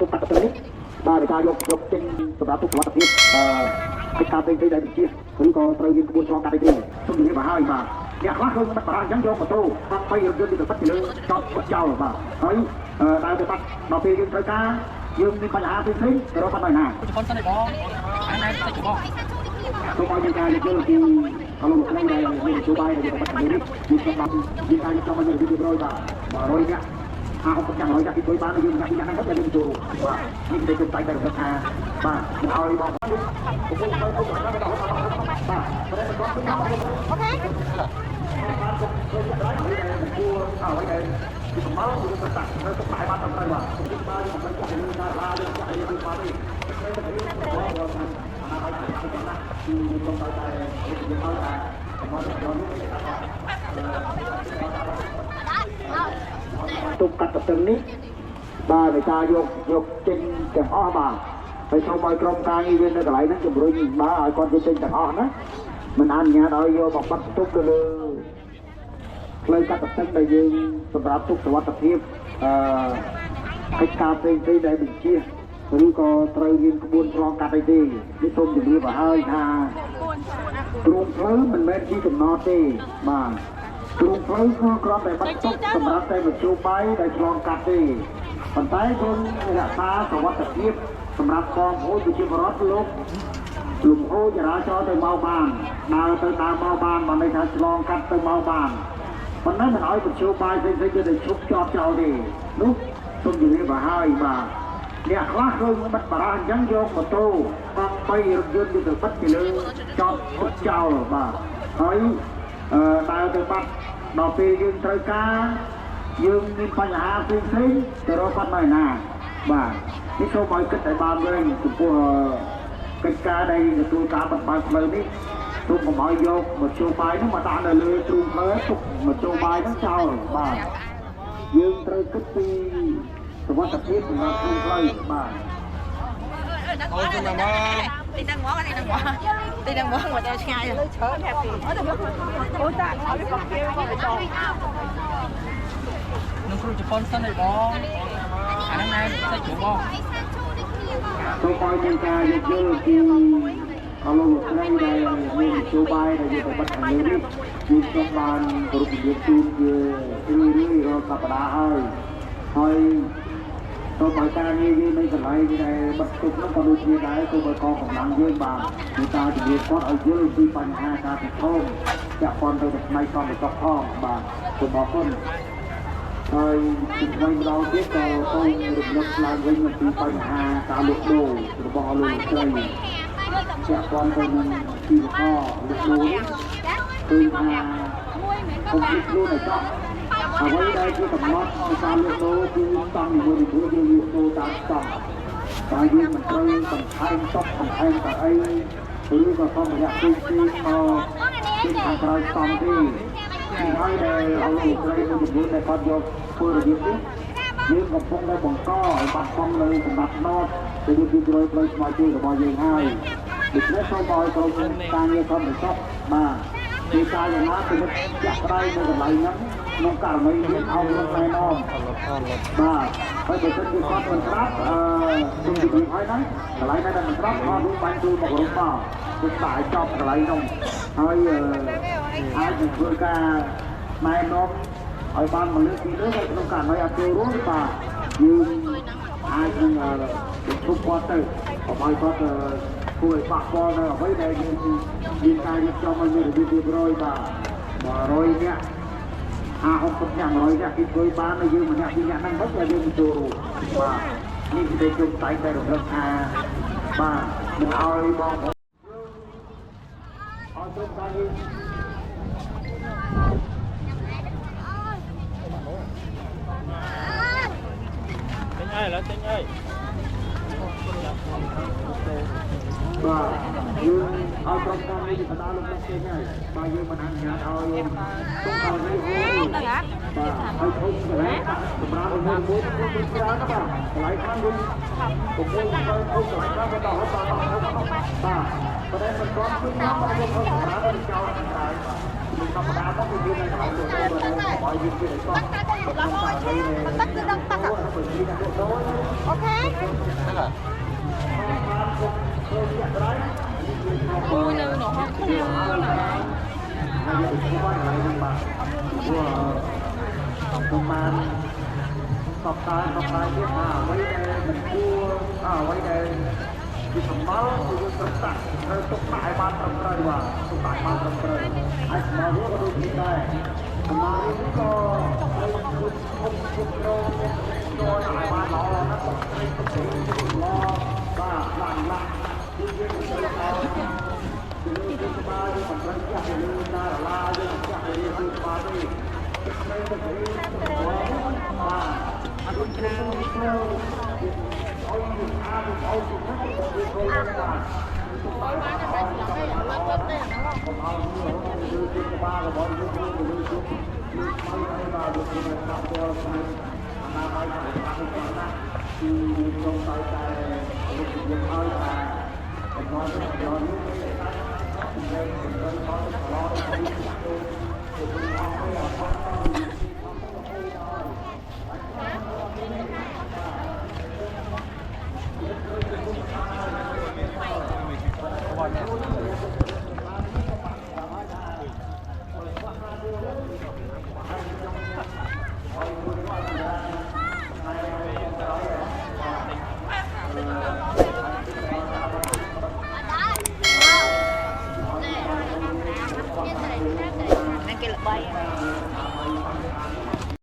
ទុកកាត់ទៅនេះបាទការយកចេញសម្រាប់ទុកសុវត្ថិភាពកិច្ចការផ្សេងៗដែលវិជាឬក៏ត្រូវមានក្បួនឆ្លងកាត់អីទេសូមជម្រាបមកហើយបាទអ្នកខ្លះឃើញបាត់បារាំងអញ្ចឹងយកម៉ូតូបាត់3រថយន្តទៅបាត់ពីលើចតចោលបាទហើយដើរទៅបាត់ដល់ពេលយើងត្រូវការយើងមានបញ្ហាផ្សេងៗទៅរកបាត់ហើយណាប៉ុន្តែបងអានតែច្បងសូមឲ្យមានការយកពីអលោកស្រីដែលមាននយោបាយដែលបាត់ពីនេះមានការមានការយកមកយករៀបរយបាទ100នាក់50យ៉ាង100យ៉ាងពីបានយើងញ៉ាំយ៉ាងហ្នឹងទៅយើងចូលបាទនេះគេជុំតែតែរដ្ឋាបាទមិនឲ្យបងបាទអូខេពីកម្លាំងយើងទៅតាក់ទៅស្បាយបានទៅបាទបាទមិនចាក់នឹងការឡាលើចាក់យើងបាទនេះទុកកាត់ទៅនេះបាទនៃការយកចេញទាំងអស់បាទហើយសូមឲ្យក្រុមការងារនៅកន្លែងហ្នឹងជំរុញបាទឲ្យគាត់យកចេញទាំងអស់ណាមិនអនុញ្ញាតឲ្យយកមកបាត់ទុកទៅលើផ្លូវកាត់ទឹកដែលយើងសម្រាប់ទុកសុវត្ថិភាពកិច្ចការផ្សេងៗដែលបញ្ជាឬក៏ត្រូវមានក្បួនឆ្លងកាត់អីទេនេះសូមជម្រាបឲ្យហើយថាទ្រូងផ្លូវមិនមែនជាចំណតទេបាទទ្រូងផ្លូវក៏គ្រាន់តែបាត់ទុកសម្រាប់តែមធ្យោបាយដែលឆ្លងកាត់ទេប៉ុន្តែយើងរក្សាសុវត្ថិភាពសម្រាប់បងប្អូនប្រជាពលរដ្ឋលោកលំហូរចរាចរណ៍ទៅមកបានដើរទៅដើរមកបានបានន័យថាឆ្លងកាត់ទៅមកបានប៉ុន្តែមិនឲ្យមធ្យោបាយផ្សេងៗទៅឈប់ចោតចោលទេនោះសូមជម្រាបឲ្យហើយបាទអ្នកខ្លះឃើញបាត់បារាំងអញ្ចឹងយកម៉ូតូបាក់3រថយន្តទៅបាត់ពីលើចតទុកចោលបាទហើយដើរទៅបាត់ដល់ពេលយើងត្រូវការយើងមានបញ្ហាផ្សេងៗទៅរកបាត់នៅណាបាទនេះសូមឲ្យគិតឲ្យបានវិញចំពោះកិច្ចការដែលទទួលការបាត់បង់ផ្លូវនេះទុកកុំឲ្យយកមធ្យោបាយនោះមកដាក់នៅលើទ្រូងផ្លូវទុកមធ្យោបាយនោះចោលបាទយើងត្រូវគិតពីសុវត្ថិភាពសម្រាប់ទ្រូងផ្លូវបាទអូយចាំមកទីដឹងមកមកទៅឆ្ងាយលើច្រើនតែពីអូតាឲ្យទៅគេមកទៅនឹងគ្រូជប៉ុនសិនឯបងអាហ្នឹងណែសាច់ជ្រូកបងសូមឲ្យមានការយកយល់ពីអលោកស្រីដែលមាននយោបាយដែលយកទៅបាត់ខាងលើនេះគឺខ្ញុំបានគោរពជំរាបជូនជារឿយៗរាល់សប្តាហ៍ហើយសូមឲ្យការងារយើងនៅកន្លែងដែលបាត់ទុកនោះក៏ដូចគ្នាដែរសូមឲ្យកងកម្លាំងយើងបានមានការជំរាបគាត់ឲ្យយល់ពីបញ្ហាការប្រឈមចាក់ព័ន្ធទៅផ្នែកសំបុកផងបាទសូមអរគុណហើយជំនួយម្ដងទៀតក៏សូមរំលឹកឡើងវិញអំពីបញ្ហាការលក់ដូររបស់លោកស្រីចាក់ព័ន្ធទៅនឹងទីកលក់ដូរគឺថាគុំគិតខ្លួនឲ្យចោះអ្វីដែលជាកំណត់នៃការលក់ដូរគឺស្តង់នីមួយៗយើងលក់ដូរតាមស្តង់តែយើងមិនត្រូវបន្ថែមតុកបន្ថែមតែអីឬក៏សម្ភារៈផ្សេងៗមកពីខាងក្រៅស្តង់ទេហើយដែលអលោកស្រីមួយចំនួនដែលគាត់យកធ្វើរបៀបនេះយើងកំពុងតែបង្កឲ្យបាត់បង់នៅសម្បត្តិណតដែលយើងជួយផ្លូវស្មៅជើងរបស់យើងហើយដូច្នេះសូមឲ្យក្រុមការងារធម្មតាបាទពីការយ៉ាងណាពិនិត្យចាក់ដៃនៅកន្លែងហ្នឹងក្នុងករណីមានអោបរំណែនាំបាទហើយបើសិនជាគាត់មិនស្រាប់ខ្ញុំនិយាយឲ្យណាកន្លែងដែលមិនស្រាប់គាត់នឹងបាញ់ទូមករំបាទគឺតែចប់កន្លែងនោះហើយអាចនឹងធ្វើការណែនាំឲ្យបានមកលើកពីលើហើយក្នុងករណីអត់ចូលរួមបាទយើងអាចនឹងជប់គាត់ទៅកុំឲ្យគាត់ធ្វើឲ្យប៉ះពាល់នៅអ្វីដែលយើងមានការរៀបចំឲ្យមានរបៀបរៀបរយបាទ100នាក់50នាក់100នាក់គេជួយបានហើយយើងម្នាក់ពីរនាក់ហ្នឹងមិនតែយើងចូលរួមបាទនេះគឺជុំតែរំលឹកថាបាទមិនឲ្យបងឲ្យទៅការងារទិញអីឡើយទិញអីបាទយើងឲ្យក្រុមការងារបណ្ដាលលោកចេញហើយបាទយើងមិនអនុញ្ញាតឲ្យទុកឲ្យនេះហូរបាទឲ្យធំកន្លែងសម្រាប់មួយគឺច្រើនណាបាទកន្លែងខាងវិញកំពុងទៅធំកន្លែងខាងទៅដល់បាទបាទប្រហែលមិនទាន់គឺខ្ញុំមកយកសម្រាប់ទៅចោលខាងក្រៅ ธรรมดาต้องมียืนในหลายตัวเลยขอยืนยืนก็là thôi chứ mình tắt cứ đăng tắt à ok ui là nó hoa không mưa nàyประมาณสัปดาห์ที่5ไว้ในมันกู้ไว้ในที่สมัยที่สุดสักตกตายมาทำไรวะตกตายมาทำไรไอ้สมัยนี้ก็ดูดีได้สมัยนี้ก็ไอ้คุณโดนตายมาล้อนะตกใจตกใจล้อบ้าหลังละที่ยืนอยู่แล้วที่ยืนสบายมันรักอยากยืนน่าลาอยากยืนสบายไม่ต้องไปบ้าอันนี้คือเอาอยู่เอาอยู่ทั้งหมดเลยคนละบ้านผมเอาอยู่ที่บ้านก็บอกอยู่ที่นี่ไม่ได้ดูที่มันทำตัวไปนาไปทำตัวนะที่ตรงใจใจลูกยังเอาใจแต่ตอนนี้ตอนนี้ไม่ได้ในคนตอนรอที่จะดูคุณเอาไม่เอา